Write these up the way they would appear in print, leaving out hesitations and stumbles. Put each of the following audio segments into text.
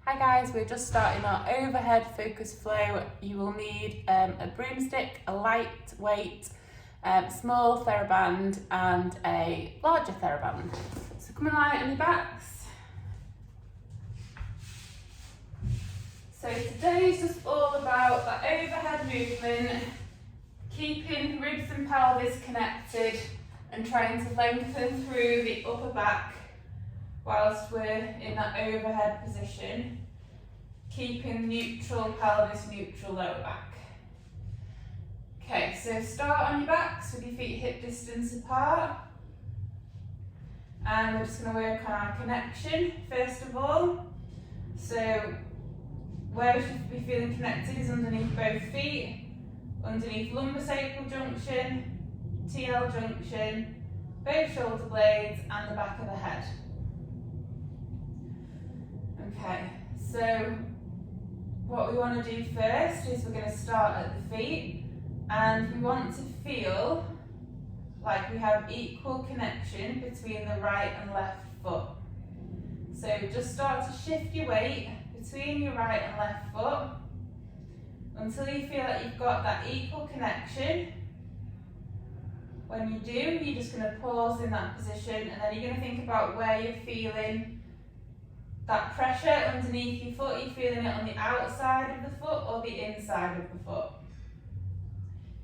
Hi guys, we're just starting our overhead focus flow. You will need a broomstick, a lightweight, small TheraBand and a larger TheraBand. So come and lie on your backs. So today is just all about that overhead movement, keeping ribs and pelvis connected and trying to lengthen through the upper back whilst we're in that overhead position, keeping neutral pelvis, neutral lower back. Okay, so start on your backs with your feet hip distance apart. And we're just going to work on our connection first of all. So where we should be feeling connected is underneath both feet, underneath lumbosacral junction, TL junction, both shoulder blades and the back of the head. Okay, so what we want to do first is we're going to start at the feet and we want to feel like we have equal connection between the right and left foot. So just start to shift your weight between your right and left foot until you feel like you've got that equal connection. When you do, you're just going to pause in that position and then you're going to think about where you're feeling that pressure underneath your foot. You're feeling it on the outside of the foot or the inside of the foot.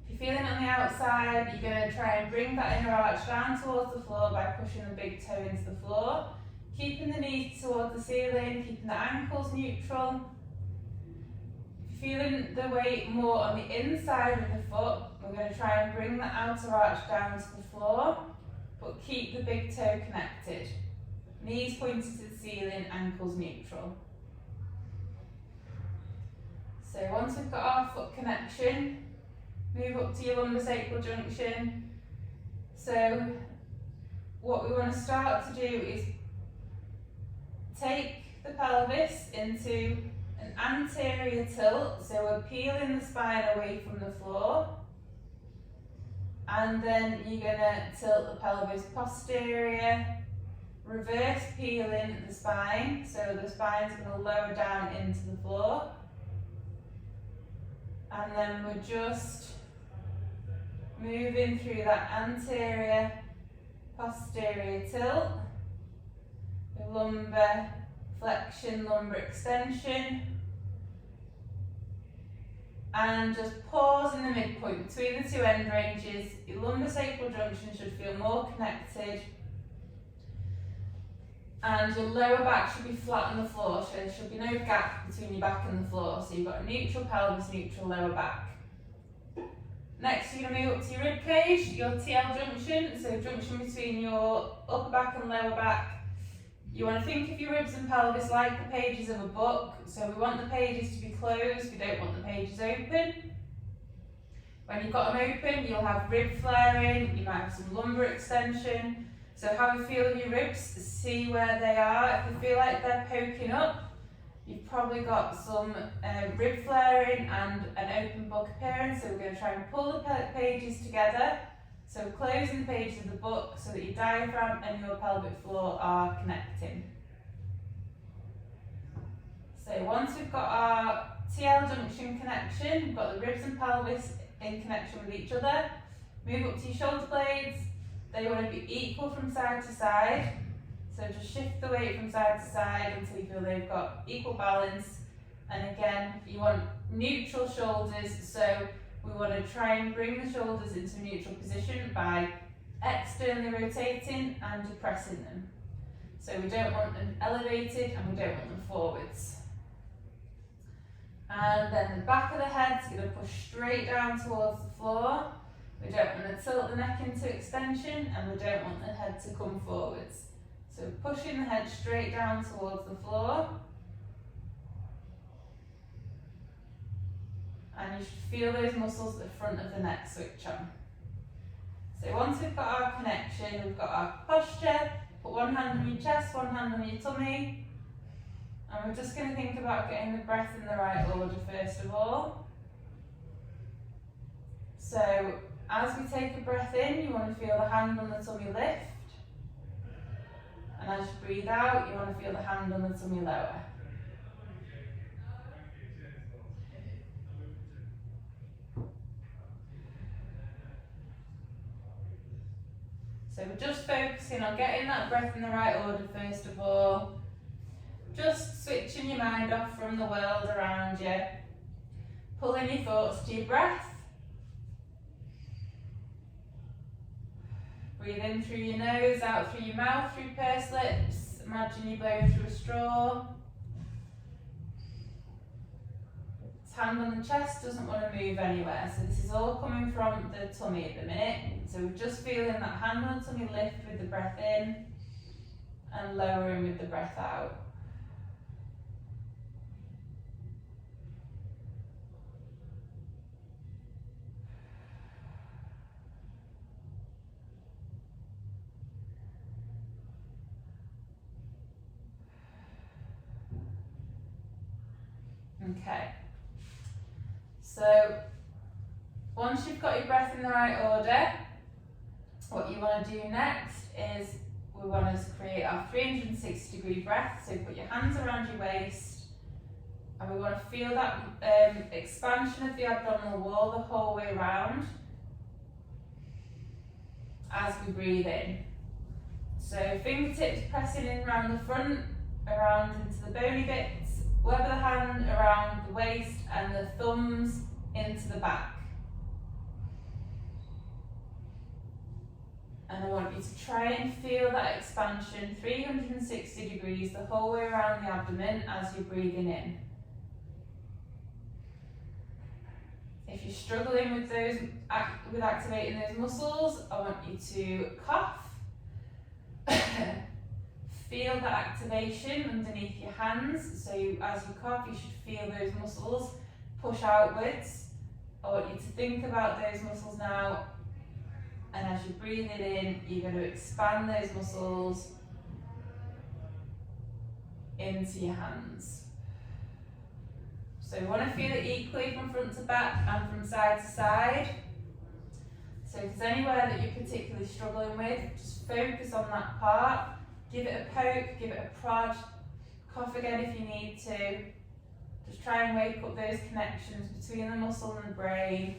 If you're feeling it on the outside, you're going to try and bring that inner arch down towards the floor by pushing the big toe into the floor, keeping the knees towards the ceiling, keeping the ankles neutral. If you're feeling the weight more on the inside of the foot, we're going to try and bring the outer arch down to the floor, but keep the big toe connected. Knees pointed to the ceiling, ankles neutral. So once we've got our foot connection, move up to your lumbosacral junction. So what we want to start to do is take the pelvis into an anterior tilt, so we're peeling the spine away from the floor, and then you're going to tilt the pelvis posterior, reverse peeling the spine, so the spine's going to lower down into the floor, and then we're just moving through that anterior posterior tilt, the lumbar flexion, lumbar extension, and just pause in the midpoint between the two end ranges. Your lumbosacral junction should feel more connected and your lower back should be flat on the floor, so there should be no gap between your back and the floor. So you've got a neutral pelvis, neutral lower back. Next, you're going to move up to your rib cage, your TL junction, so junction between your upper back and lower back. You want to think of your ribs and pelvis like the pages of a book, so we want the pages to be closed, we don't want the pages open. When you've got them open, you'll have rib flaring, you might have some lumbar extension. So have a feel of your ribs, see where they are. If you feel like they're poking up, you've probably got some rib flaring and an open book appearance. So we're going to try and pull the pages together. So closing the pages of the book so that your diaphragm and your pelvic floor are connecting. So once we've got our TL junction connection, we've got the ribs and pelvis in connection with each other, move up to your shoulder blades. They want to be equal from side to side, so just shift the weight from side to side until you feel they've got equal balance. And again, you want neutral shoulders, so we want to try and bring the shoulders into a neutral position by externally rotating and depressing them. So we don't want them elevated and we don't want them forwards. And then the back of the head's going to push straight down towards the floor. We don't want to tilt the neck into extension and we don't want the head to come forwards. So pushing the head straight down towards the floor. And you should feel those muscles at the front of the neck switch on. So once we've got our connection, we've got our posture, put one hand on your chest, one hand on your tummy. And we're just going to think about getting the breath in the right order first of all. So as we take a breath in, you want to feel the hand on the tummy lift. And as you breathe out, you want to feel the hand on the tummy lower. focusing on getting that breath in the right order first of all. Just switching your mind off from the world around you. Pulling your thoughts to your breath. Breathe in through your nose, out through your mouth, through pursed lips. Imagine you blow through a straw. This hand on the chest doesn't want to move anywhere, so this is all coming from the tummy at the minute. So we're just feeling that hand on the tummy lift with the breath in and lowering with the breath out. Okay, so once you've got your breath in the right order, what you want to do next is we want to create our 360-degree breath. So put your hands around your waist and we want to feel that expansion of the abdominal wall the whole way around as we breathe in. So fingertips pressing in around the front, around into the bony bits, web of the hand around the waist and the thumbs into the back. And I want you to try and feel that expansion 360 degrees the whole way around the abdomen as you're breathing in. If you're struggling with activating those muscles, I want you to cough. Feel that activation underneath your hands. So as you cough, you should feel those muscles push outwards. I want you to think about those muscles now. And as you breathe it in, you're going to expand those muscles into your hands. So you want to feel it equally from front to back and from side to side. So if there's anywhere that you're particularly struggling with, just focus on that part. Give it a poke, give it a prod, cough again if you need to. Just try and wake up those connections between the muscle and the brain.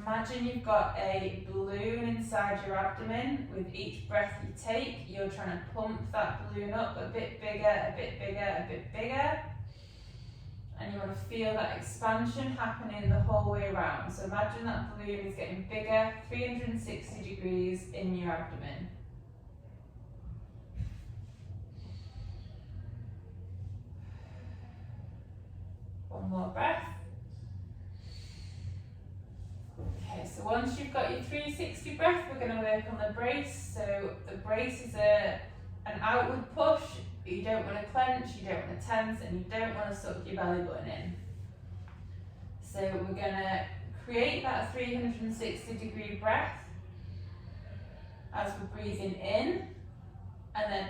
Imagine you've got a balloon inside your abdomen. With each breath you take, you're trying to pump that balloon up a bit bigger, a bit bigger, a bit bigger. And you want to feel that expansion happening the whole way around. So imagine that balloon is getting bigger, 360 degrees in your abdomen. One more breath. Okay, so once you've got your 360 breath, we're going to work on the brace. So the brace is an outward push. You don't want to clench, you don't want to tense, and you don't want to suck your belly button in. So we're going to create that 360 degree breath as we're breathing in. And then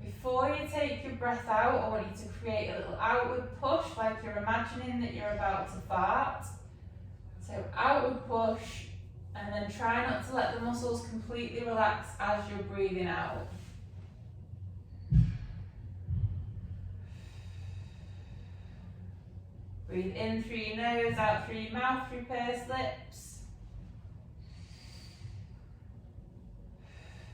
before you take your breath out, I want you to create a little outward push, like you're imagining that you're about to fart. So outward push, and then try not to let the muscles completely relax as you're breathing out. Breathe in through your nose, out through your mouth, through pursed lips.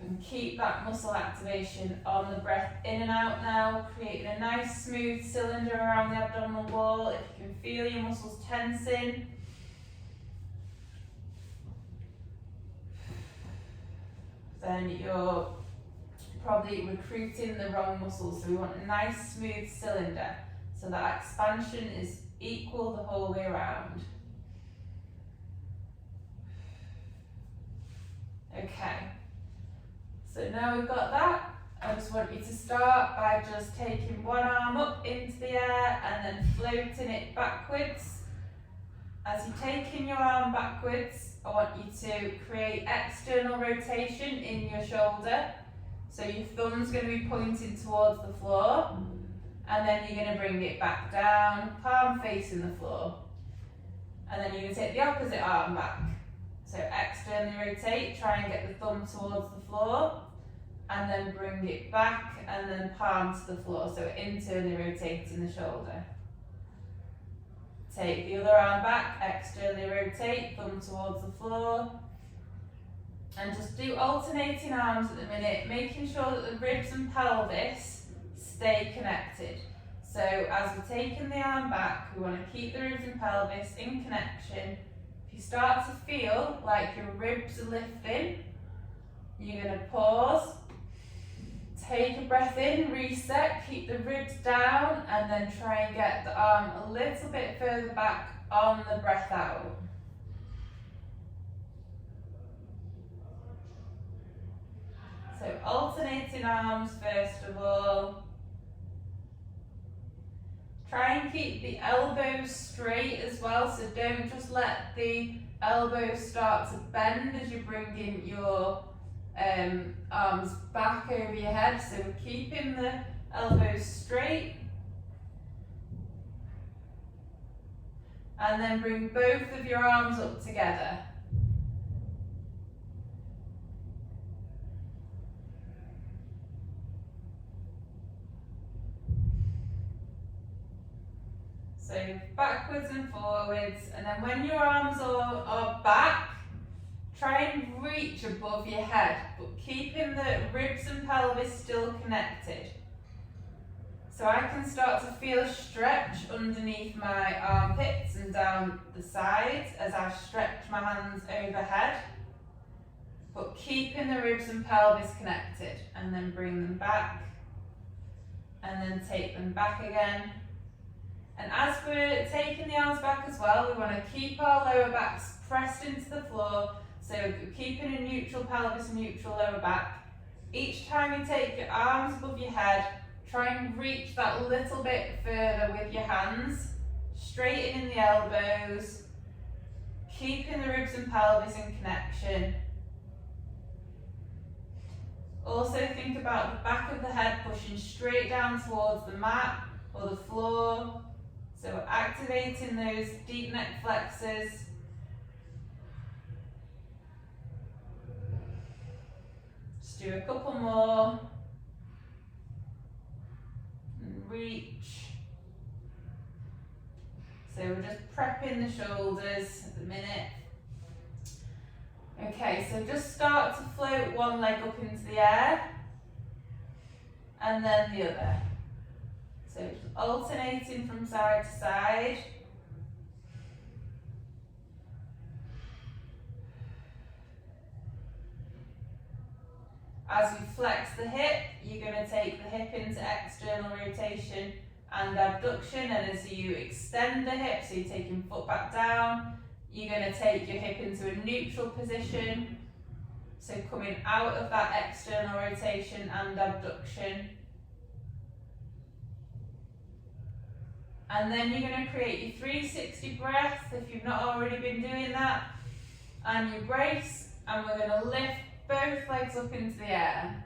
And keep that muscle activation on the breath in and out now, creating a nice smooth cylinder around the abdominal wall. If you can feel your muscles tensing, then you're probably recruiting the wrong muscles. So we want a nice smooth cylinder so that expansion is equal the whole way around. Okay, so now we've got that, I just want you to start by just taking one arm up into the air and then floating it backwards. As you're taking your arm backwards, I want you to create external rotation in your shoulder. So your thumb's going to be pointing towards the floor, and then you're going to bring it back down, palm facing the floor. And then you're going to take the opposite arm back. So externally rotate, try and get the thumb towards the floor, and then bring it back and then palm to the floor, so internally rotating the shoulder. Take the other arm back, externally rotate, thumb towards the floor, and just do alternating arms at the minute, making sure that the ribs and pelvis stay connected. So as we're taking the arm back, we want to keep the ribs and pelvis in connection. If you start to feel like your ribs are lifting, you're going to pause, take a breath in, reset, keep the ribs down, and then try and get the arm a little bit further back on the breath out. So alternating arms first of all. Try and keep the elbows straight as well, so don't just let the elbows start to bend as you're bringing your arms back over your head. So we're keeping the elbows straight. And then bring both of your arms up together. So backwards and forwards, and then when your arms are back, try and reach above your head, but keeping the ribs and pelvis still connected. So I can start to feel stretch underneath my armpits and down the sides as I stretch my hands overhead, but keeping the ribs and pelvis connected, and then bring them back, and then take them back again. And as we're taking the arms back as well, we want to keep our lower backs pressed into the floor, so keeping a neutral pelvis and neutral lower back. Each time you take your arms above your head, try and reach that little bit further with your hands, straightening the elbows, keeping the ribs and pelvis in connection. Also think about the back of the head pushing straight down towards the mat or the floor. So we're activating those deep neck flexors. Just do a couple more. And reach. So we're just prepping the shoulders at the minute. Okay, so just start to float one leg up into the air and then the other. So just alternating from side to side. As you flex the hip, you're going to take the hip into external rotation and abduction, and as you extend the hip, so you're taking foot back down, you're going to take your hip into a neutral position, so coming out of that external rotation and abduction. And then you're going to create your 360 breath if you've not already been doing that. And you brace, and we're going to lift both legs up into the air.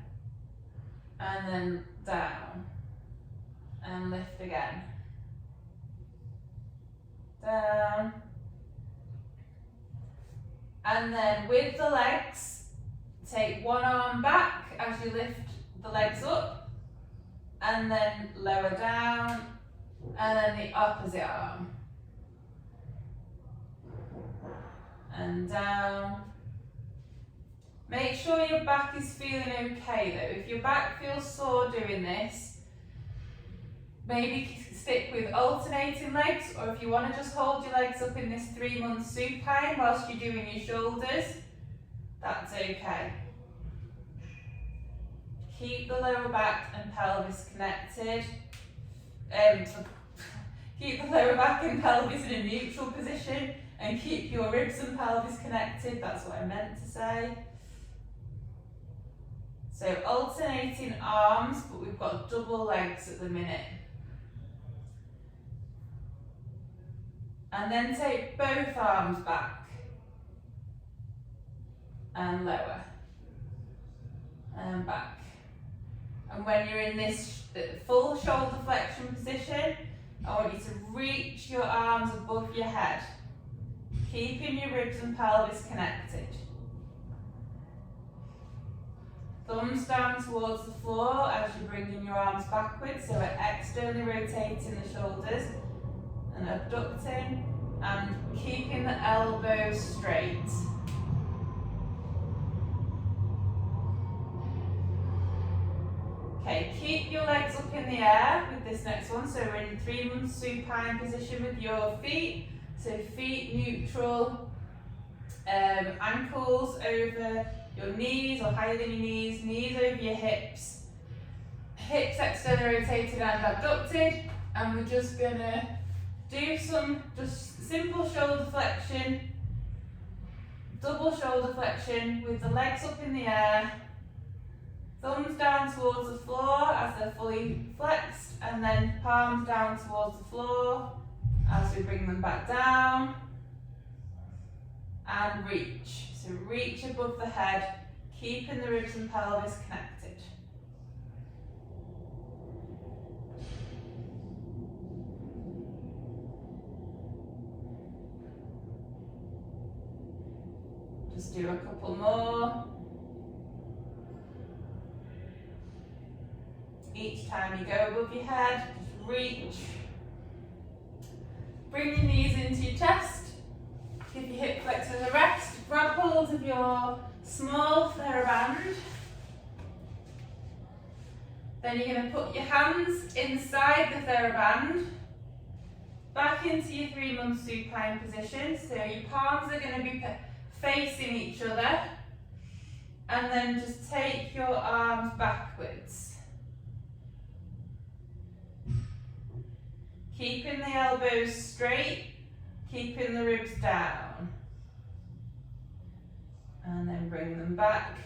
And then down. And lift again. Down. And then with the legs, take one arm back as you lift the legs up. And then lower down. And then the opposite arm. And down. Make sure your back is feeling okay though. If your back feels sore doing this, maybe stick with alternating legs, or if you want to just hold your legs up in this 3-month supine whilst you're doing your shoulders, that's okay. Keep the lower back and pelvis connected. Keep the lower back and pelvis in a neutral position, and keep your ribs and pelvis connected. That's what I meant to say. So alternating arms, but we've got double legs at the minute. And then take both arms back and lower and back. And when you're in this full shoulder flexion position, I want you to reach your arms above your head, keeping your ribs and pelvis connected. Thumbs down towards the floor as you're bringing your arms backwards, so we're externally rotating the shoulders and abducting and keeping the elbows straight. Okay, keep your legs up in the air with this next one, so we're in 3-month supine position with your feet, so feet neutral, ankles over your knees or higher than your knees, knees over your hips, hips externally rotated and abducted, and we're just gonna do some just simple shoulder flexion, double shoulder flexion with the legs up in the air, thumbs down towards the floor as they're fully flexed, and then palms down towards the floor as we bring them back down, and reach. So reach above the head, keeping the ribs and pelvis connected. Just do a couple more. Each time you go above your head, just reach. Bring your knees into your chest. Give your hip flexors a rest. Grab hold of your small TheraBand. Then you're going to put your hands inside the TheraBand, back into your 3-month supine position. So your palms are going to be facing each other. And then just take your arms backwards. Keeping the elbows straight, keeping the ribs down. And then bring them back.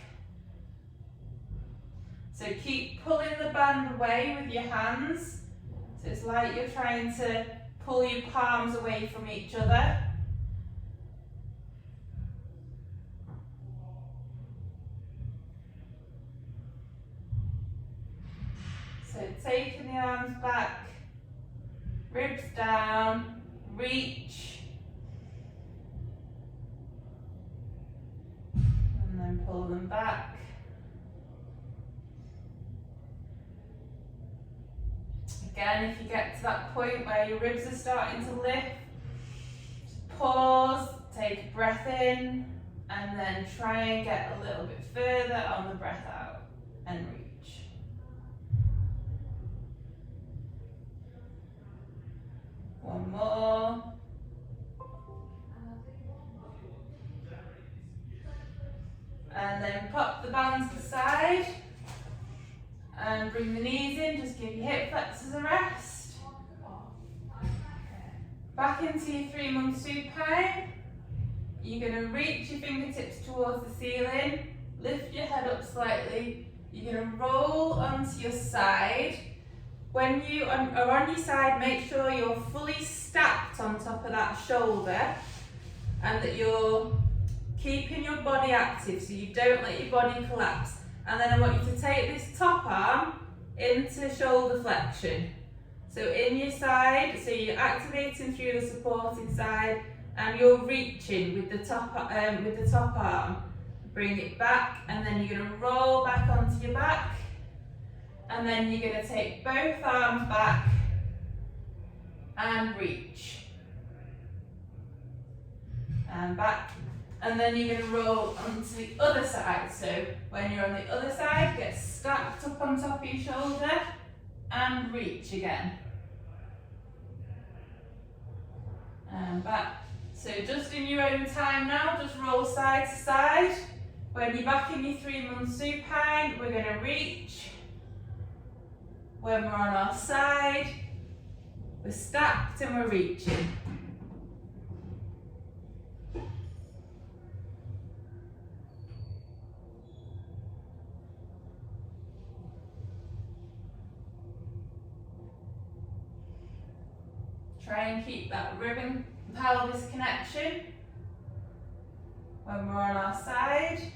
So keep pulling the band away with your hands. So it's like you're trying to pull your palms away from each other. So taking the arms back, ribs down, reach. And then pull them back. Again, if you get to that point where your ribs are starting to lift, pause, take a breath in, and then try and get a little bit further on the breath out and reach. One more. And then pop the bands to the side and bring the knees in, just give your hip flexors a rest. Back into your 3-month supine. You're going to reach your fingertips towards the ceiling, lift your head up slightly. You're going to roll onto your side. When you are on your side, make sure you're fully stacked on top of that shoulder and that you're keeping your body active so you don't let your body collapse. And then I want you to take this top arm into shoulder flexion. So in your side, so you're activating through the supported side and you're reaching with the top arm. Bring it back and then you're going to roll back onto your back. And then you're going to take both arms back and reach. And back. And then you're going to roll onto the other side. So when you're on the other side, get stacked up on top of your shoulder and reach again. And back. So just in your own time now, just roll side to side. When you're back in your 3-month supine, we're going to reach. When we're on our side, we're stacked and we're reaching. Try and keep that rib and pelvis connection when we're on our side.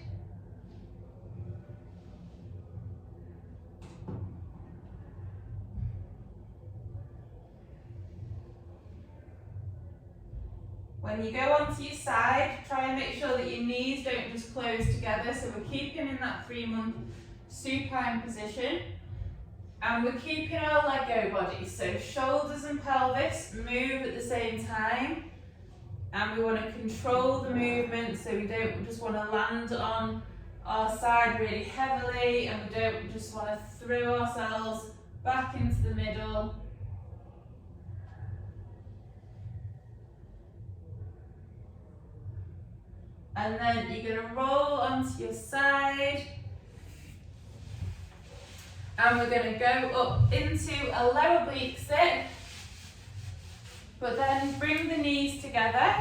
When you go onto your side, try and make sure that your knees don't just close together. So we're keeping in that 3-month supine position, and we're keeping our Lego body, so shoulders and pelvis move at the same time, and we want to control the movement, so we don't just want to land on our side really heavily, and we don't just want to throw ourselves back into the middle. And then you're going to roll onto your side, and we're going to go up into a low oblique sit, but then bring the knees together,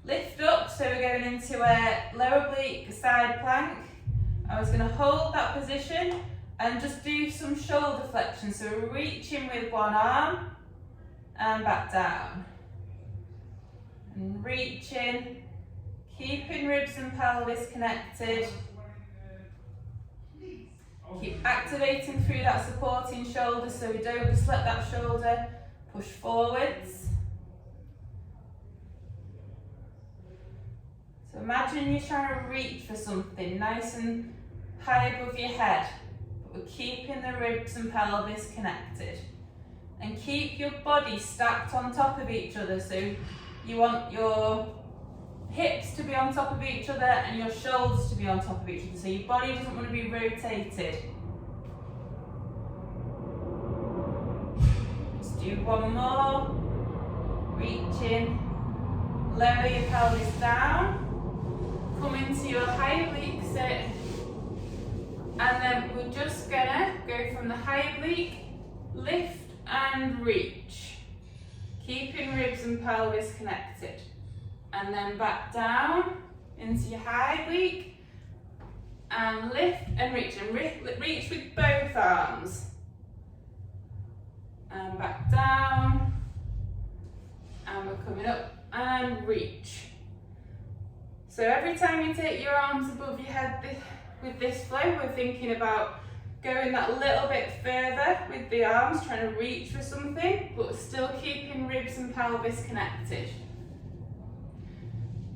lift up, so we're going into a low oblique side plank. I was going to hold that position and just do some shoulder flexion, so we're reaching with one arm and back down. And reaching, keeping ribs and pelvis connected. Keep activating through that supporting shoulder, so we don't just let that shoulder push forwards. So imagine you're trying to reach for something nice and high above your head, but we're keeping the ribs and pelvis connected. And keep your body stacked on top of each other, so you want your hips to be on top of each other and your shoulders to be on top of each other, so your body doesn't want to be rotated. Just do one more. Reaching, lower your pelvis down, come into your high oblique sit, and then we're just gonna go from the high oblique, lift and reach, keeping ribs and pelvis connected, and then back down into your high oblique, and lift and reach with both arms, and back down, and we're coming up and reach. So every time you take your arms above your head with this flow, we're thinking about going that little bit further with the arms, trying to reach for something, but still keeping ribs and pelvis connected.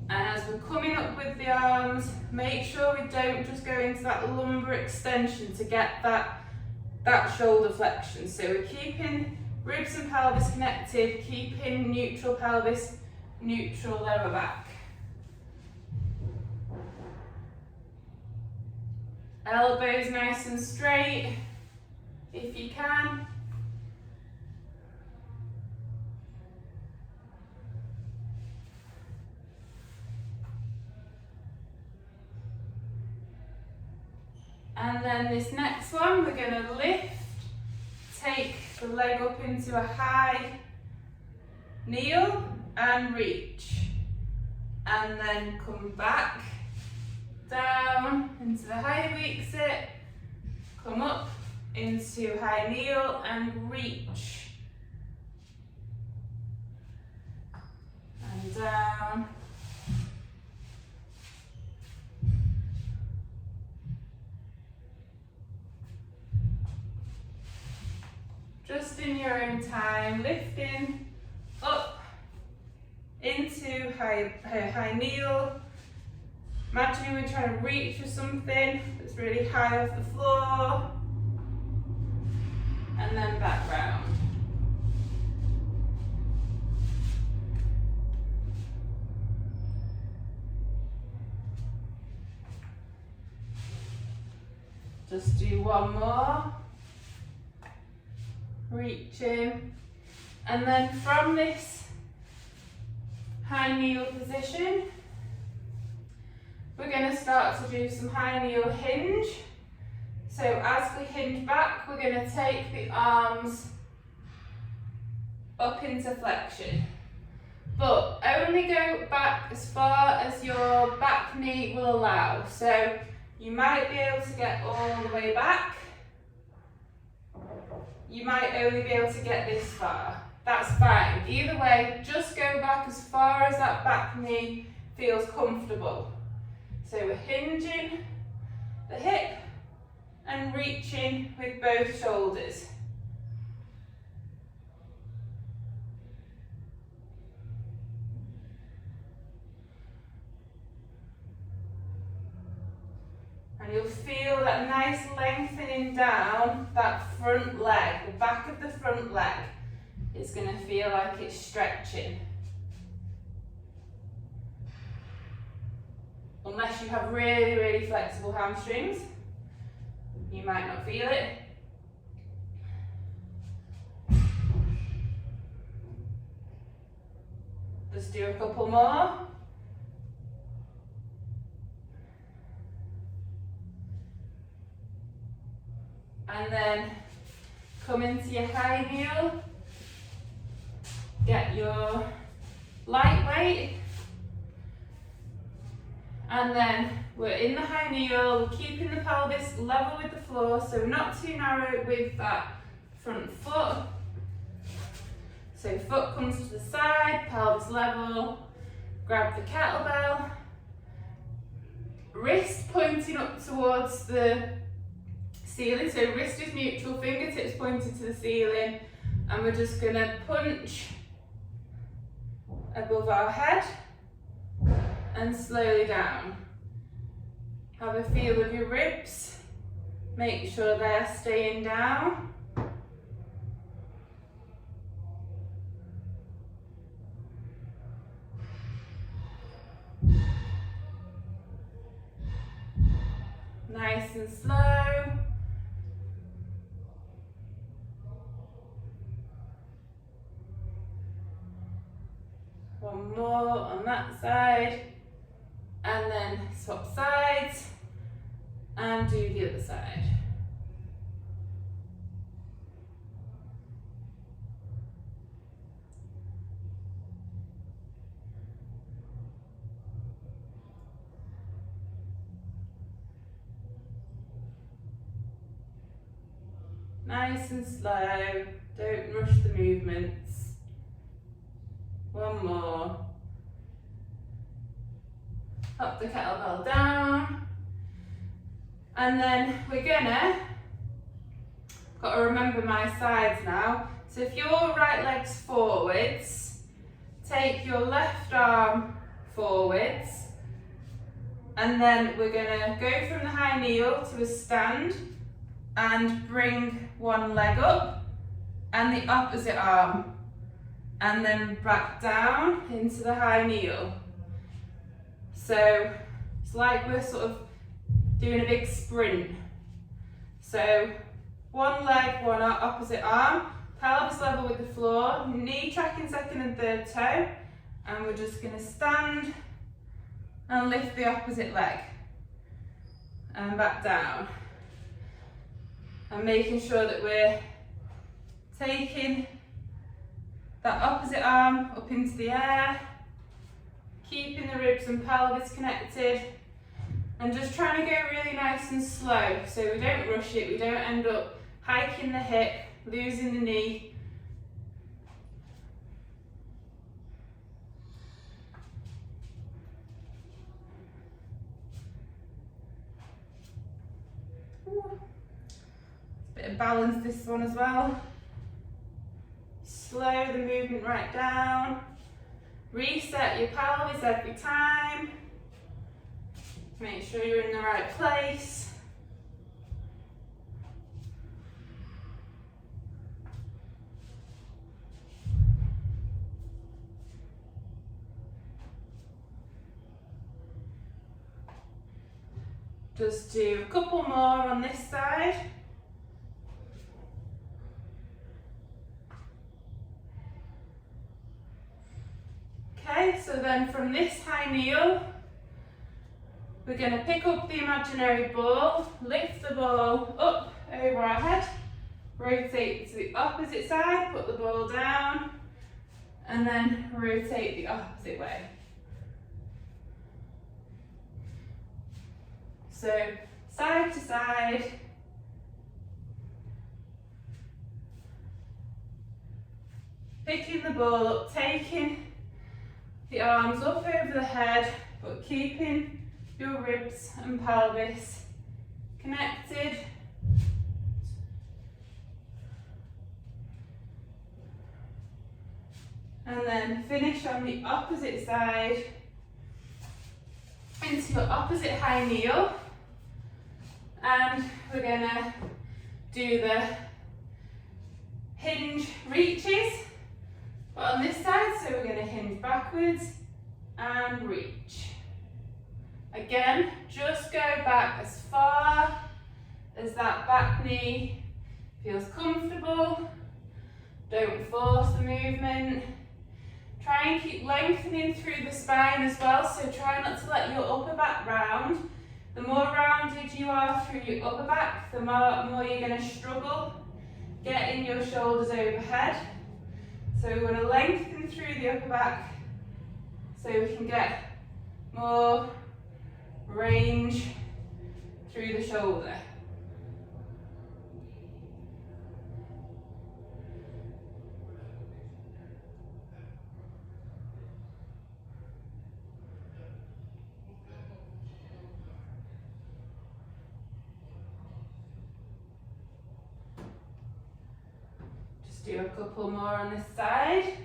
And as we're coming up with the arms, make sure we don't just go into that lumbar extension to get that shoulder flexion. So we're keeping ribs and pelvis connected, keeping neutral pelvis, neutral lower back. Elbows nice and straight, if you can. And then this next one, we're going to lift, take the leg up into a high kneel and reach. And then come back, down into the high oblique sit, come up into high kneel and reach. And down. Just in your own time, lifting up into high kneel. Imagine we're trying to reach for something that's really high off the floor. And then back round. Just do one more. Reaching. And then from this high kneel position, we're going to start to do some high kneel hinge. So as we hinge back, we're going to take the arms up into flexion. But only go back as far as your back knee will allow. So you might be able to get all the way back. You might only be able to get this far. That's fine. Either way, just go back as far as that back knee feels comfortable. So we're hinging the hip and reaching with both shoulders. And you'll feel that nice lengthening down that front leg. The back of the front leg is going to feel like it's stretching. Unless you have really, really flexible hamstrings, you might not feel it. Just do a couple more. And then come into your high kneel. Get your light weight. And then we're in the high kneel, we're keeping the pelvis level with the floor, so not too narrow with that front foot. So foot comes to the side, pelvis level, grab the kettlebell, wrist pointing up towards the ceiling, so wrist is neutral, fingertips pointed to the ceiling, and we're just going to punch above our head and slowly down. Have a feel of your ribs, make sure they're staying down. Nice and slow. One more on that side, and then swap sides and do the other side. Nice and slow, don't rush the movements. One more. Up the kettlebell down. And then we're gonna, got to remember my sides now. So if your right leg's forwards, take your left arm forwards. And then we're gonna go from the high kneel to a stand and bring one leg up and the opposite arm. And then back down into the high kneel. So it's like we're sort of doing a big sprint. So one leg, one opposite arm, pelvis level with the floor, knee tracking second and third toe, and we're just going to stand and lift the opposite leg and back down. And making sure that we're taking that opposite arm up into the air, keeping the ribs and pelvis connected, and just trying to go really nice and slow so we don't rush it, we don't end up hiking the hip, losing the knee. Ooh. Bit of balance this one as well. Slow the movement right down. Reset your pelvis every time. Make sure you're in the right place. Just do a couple more on this side. Okay, so then from this high kneel, we're going to pick up the imaginary ball, lift the ball up over our head, rotate to the opposite side, put the ball down, and then rotate the opposite way. So side to side. Picking the ball up, taking the arms up over the head, but keeping your ribs and pelvis connected. And then finish on the opposite side into your opposite high kneel. And we're gonna do the hinge reaches, but on this side, so we're gonna hinge backwards and reach. Again, just go back as far as that back knee feels comfortable. Don't force the movement. Try and keep lengthening through the spine as well, so try not to let your upper back round. The more rounded you are through your upper back, the more you're going to struggle getting your shoulders overhead. So we want to lengthen through the upper back so we can get more range through the shoulder. Just do a couple more on this side.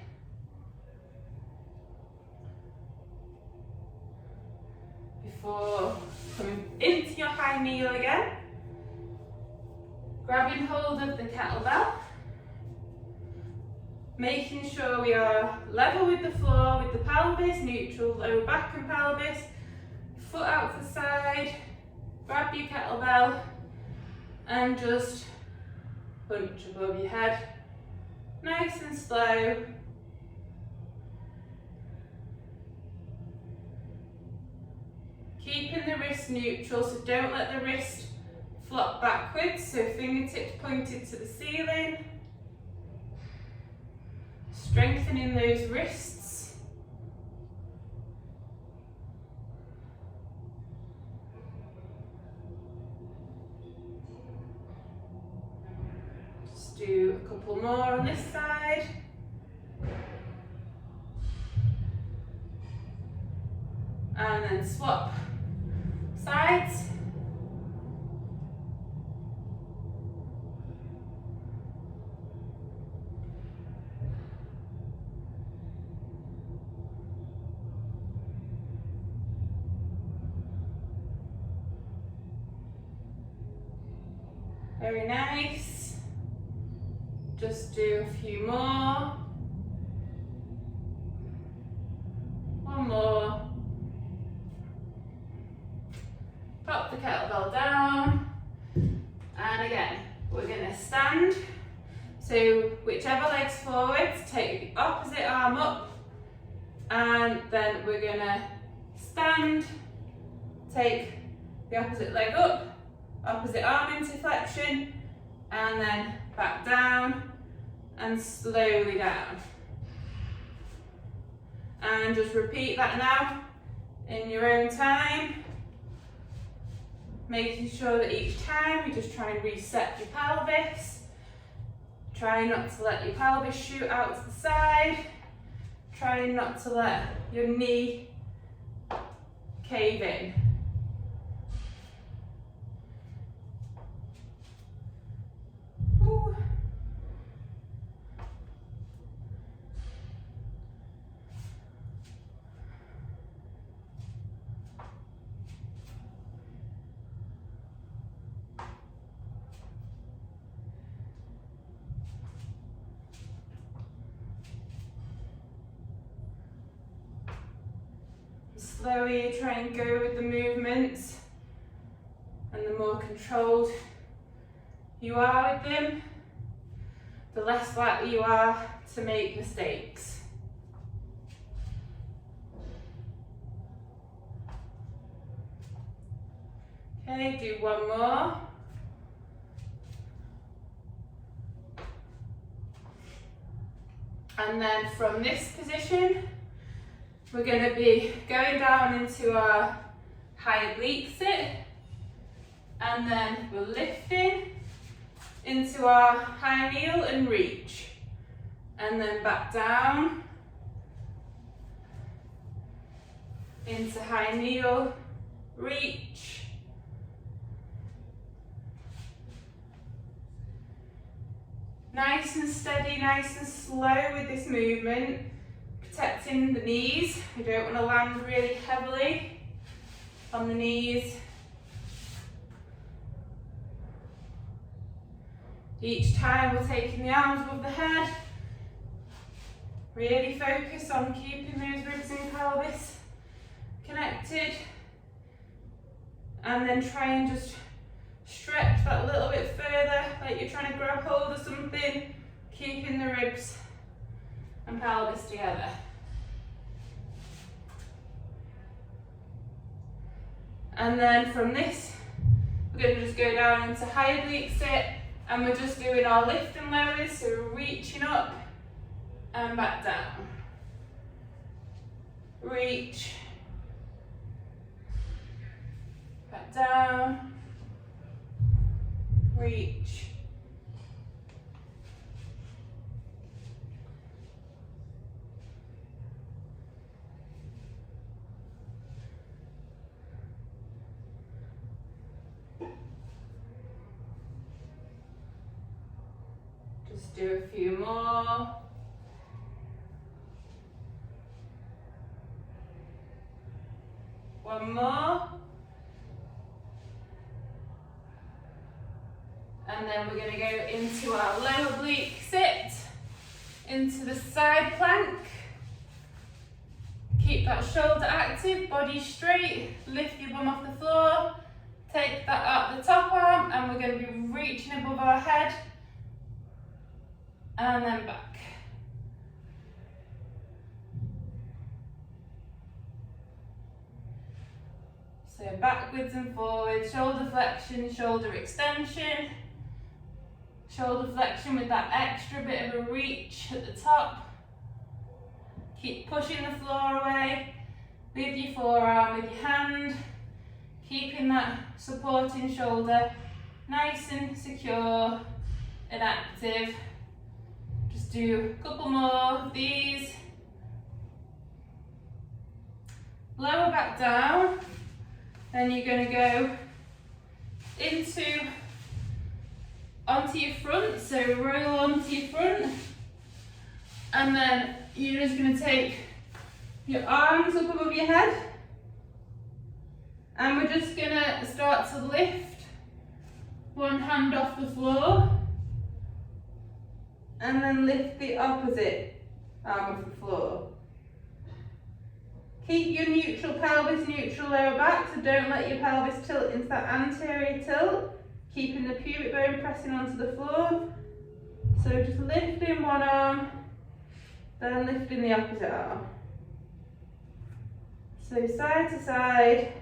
Before coming into your high kneel again, grabbing hold of the kettlebell, making sure we are level with the floor, with the pelvis, neutral lower back and pelvis, foot out to the side, grab your kettlebell and just punch above your head, nice and slow. Keeping the wrist neutral, so don't let the wrist flop backwards, so fingertips pointed to the ceiling. Strengthening those wrists. Just do a couple more on this side. And then swap sides. Very nice. Just do a few more. One more. Pop the kettlebell down, and again, we're going to stand. So whichever leg's forwards, take the opposite arm up, and then we're going to stand, take the opposite leg up, opposite arm into flexion, and then back down, and slowly down. And just repeat that now, in your own time. Making sure that each time you just try and reset your pelvis. Try not to let your pelvis shoot out to the side. Try not to let your knee cave in. Ooh. Slowly try and go with the movements, and the more controlled you are with them, the less likely you are to make mistakes. Okay, do one more. And then from this position, we're going to be going down into our high oblique sit, and then we're lifting into our high kneel and reach, and then back down into high kneel, reach, nice and steady, nice and slow with this movement. Protecting the knees, we don't want to land really heavily on the knees. Each time we're taking the arms above the head. Really focus on keeping those ribs and pelvis connected. And then try and just stretch that a little bit further, like you're trying to grab hold of something, keeping the ribs and pelvis together. And then from this, we're going to just go down into high oblique sit, and we're just doing our lift and lowers, so we're reaching up and back down. Reach, back down, reach. Just do a few more. One more. And then we're going to go into our low oblique sit, into the side plank. Keep that shoulder active, body straight, lift your bum off the floor, take that up the top arm, and we're going to be reaching above our head, and then back. So backwards and forwards, shoulder flexion, shoulder extension, shoulder flexion with that extra bit of a reach at the top. Keep pushing the floor away with your forearm, with your hand, keeping that supporting shoulder nice and secure and active. Just do a couple more of these. Lower back down. Then you're going to go onto your front, so roll onto your front, and then you're just going to take your arms up above your head, and we're just going to start to lift one hand off the floor, and then lift the opposite arm off the floor. Keep your neutral pelvis, neutral lower back, so don't let your pelvis tilt into that anterior tilt, keeping the pubic bone pressing onto the floor. So just lifting one arm, then lifting the opposite arm. So side to side.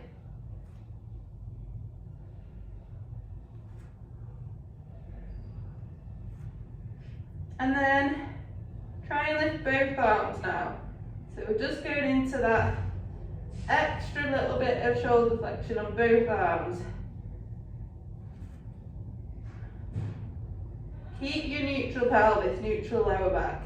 And then try and lift both arms now. So we're just going into that extra little bit of shoulder flexion on both arms. Keep your neutral pelvis, neutral lower back.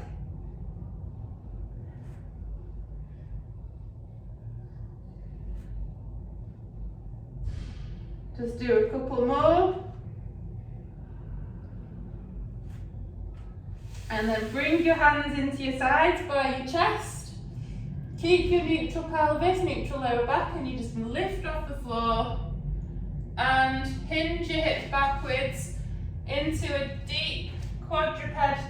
Just do a couple more. And then bring your hands into your sides by your chest. Keep your neutral pelvis, neutral lower back, and you just lift off the floor and hinge your hips backwards into a deep quadruped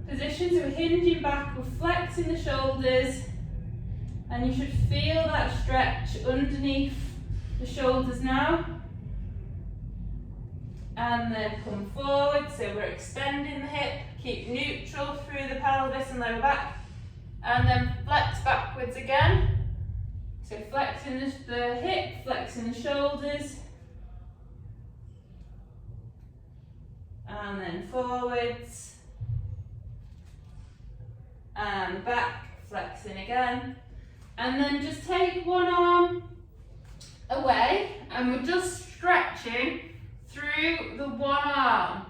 position. So we're hinging back, we're flexing the shoulders, and you should feel that stretch underneath the shoulders now. And then come forward, so we're extending the hip, keep neutral through the pelvis and lower back. And then flex backwards again. So flexing the hip, flexing the shoulders. And then forwards. And back, flexing again. And then just take one arm away, and we're just stretching through the one arm.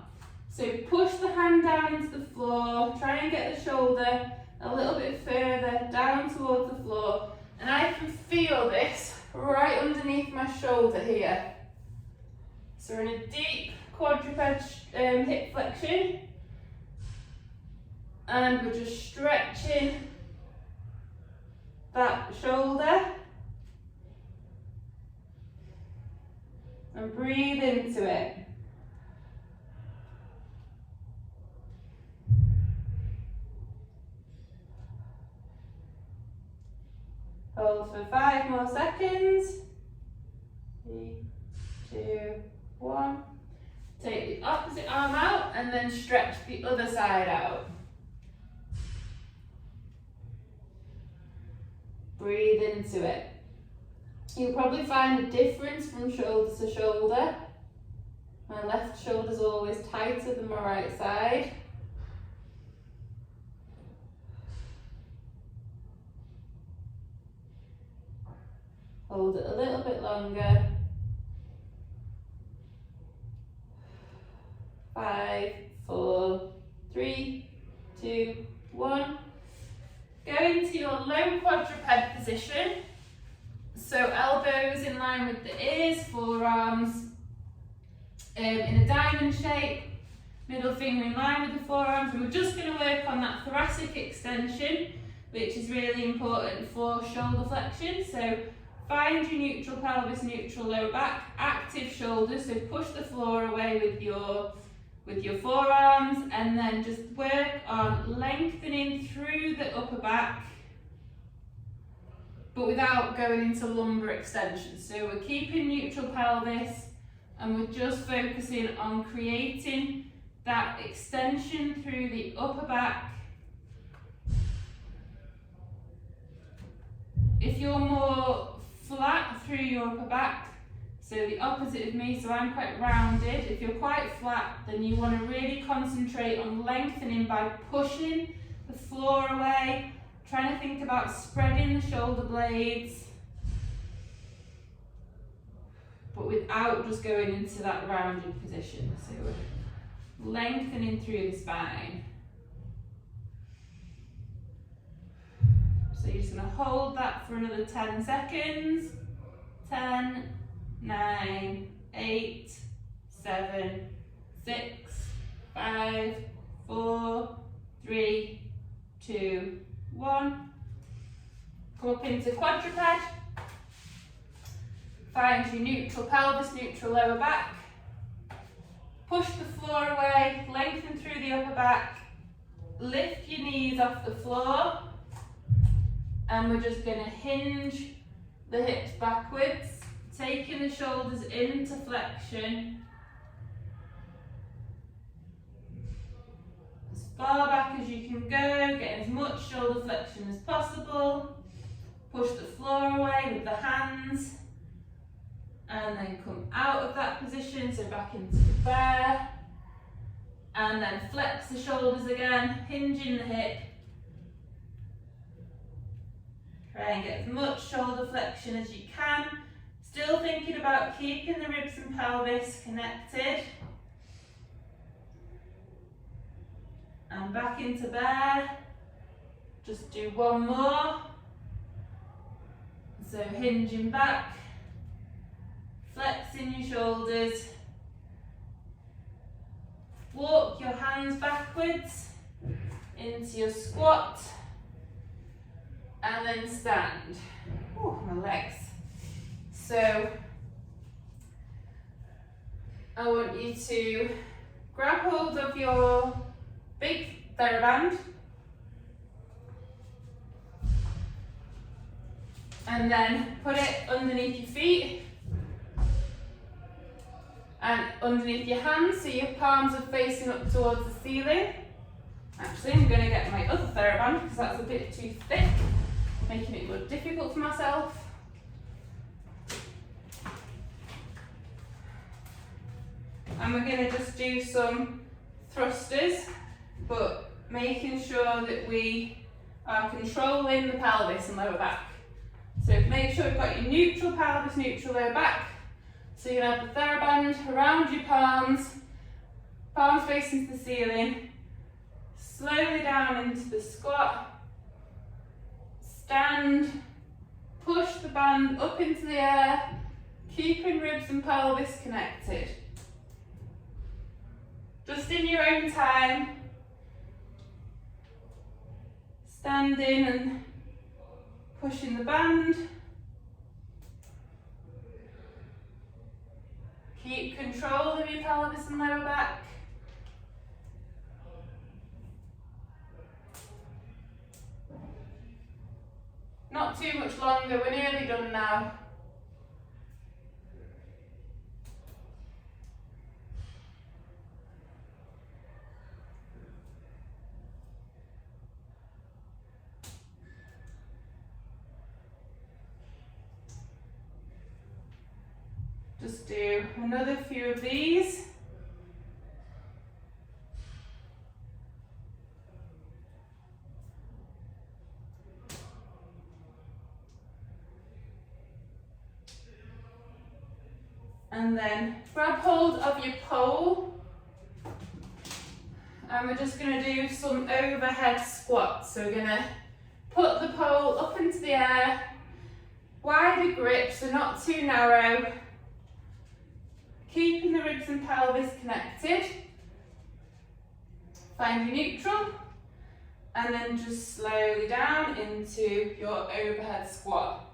So push the hand down into the floor, try and get the shoulder a little bit further down towards the floor, and I can feel this right underneath my shoulder here. So we're in a deep quadruped hip flexion, and we're just stretching that shoulder, and breathe into it. Hold for 5 more seconds. 3, 2, 1. Take the opposite arm out and then stretch the other side out. Breathe into it. You'll probably find a difference from shoulder to shoulder. My left shoulder is always tighter than my right side. Hold it a little bit longer. 5, 4, 3, 2, 1. Go into your low quadruped position. So elbows in line with the ears, forearms in a diamond shape, middle finger in line with the forearms. We're just going to work on that thoracic extension, which is really important for shoulder flexion. So find your neutral pelvis, neutral lower back, active shoulders. So push the floor away with your forearms, and then just work on lengthening through the upper back, but without going into lumbar extension. So we're keeping neutral pelvis and we're just focusing on creating that extension through the upper back. If you're more flat through your upper back, so the opposite of me, so I'm quite rounded. If you're quite flat, then you want to really concentrate on lengthening by pushing the floor away, trying to think about spreading the shoulder blades, but without just going into that rounded position. So we're lengthening through the spine. So you're just going to hold that for another 10 seconds. 10, 9, 8, 7, 6, 5, 4, 3, 2, 1. Come up into quadruped. Find your neutral pelvis, neutral lower back. Push the floor away, lengthen through the upper back. Lift your knees off the floor. And we're just going to hinge the hips backwards, taking the shoulders into flexion. As far back as you can go, getting as much shoulder flexion as possible. Push the floor away with the hands. And then come out of that position, so back into the bear. And then flex the shoulders again, hinging the hip. Try and get as much shoulder flexion as you can. Still thinking about keeping the ribs and pelvis connected. And back into bear. Just do one more. So hinging back, flexing your shoulders. Walk your hands backwards into your squat. And then stand. Ooh, my legs. So I want you to grab hold of your big TheraBand and then put it underneath your feet and underneath your hands, so your palms are facing up towards the ceiling. Actually, I'm going to get my other TheraBand because that's a bit too thick, making it more difficult for myself. And we're going to just do some thrusters, but making sure that we are controlling the pelvis and lower back. So make sure you've got your neutral pelvis, neutral lower back. So you're going to have the TheraBand around your palms, palms facing to the ceiling, slowly down into the squat, stand, push the band up into the air, keeping ribs and pelvis connected. Just in your own time, standing and pushing the band. Keep control of your pelvis and lower back. Not too much longer, we're nearly done now. Just do another few of these. And then grab hold of your pole, and we're just going to do some overhead squats. So we're going to put the pole up into the air, wider grip, so not too narrow, keeping the ribs and pelvis connected. Find your neutral, and then just slowly down into your overhead squat.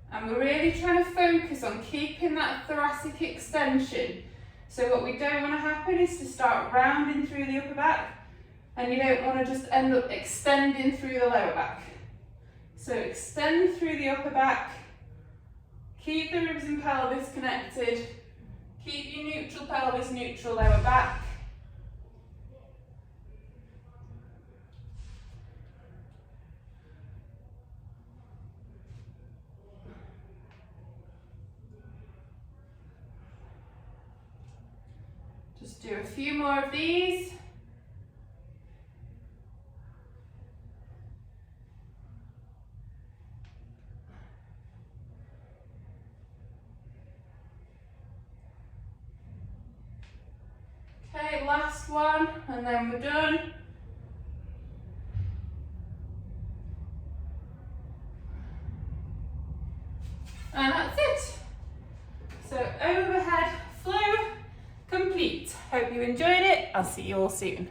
And we're really trying to focus on keeping that thoracic extension. So what we don't want to happen is to start rounding through the upper back, and you don't want to just end up extending through the lower back. So extend through the upper back, keep the ribs and pelvis connected, keep your neutral pelvis, neutral lower back. Just do a few more of these. Okay, last one, and then we're done. And that's it. So overhead flow complete. Hope you enjoyed it. I'll see you all soon.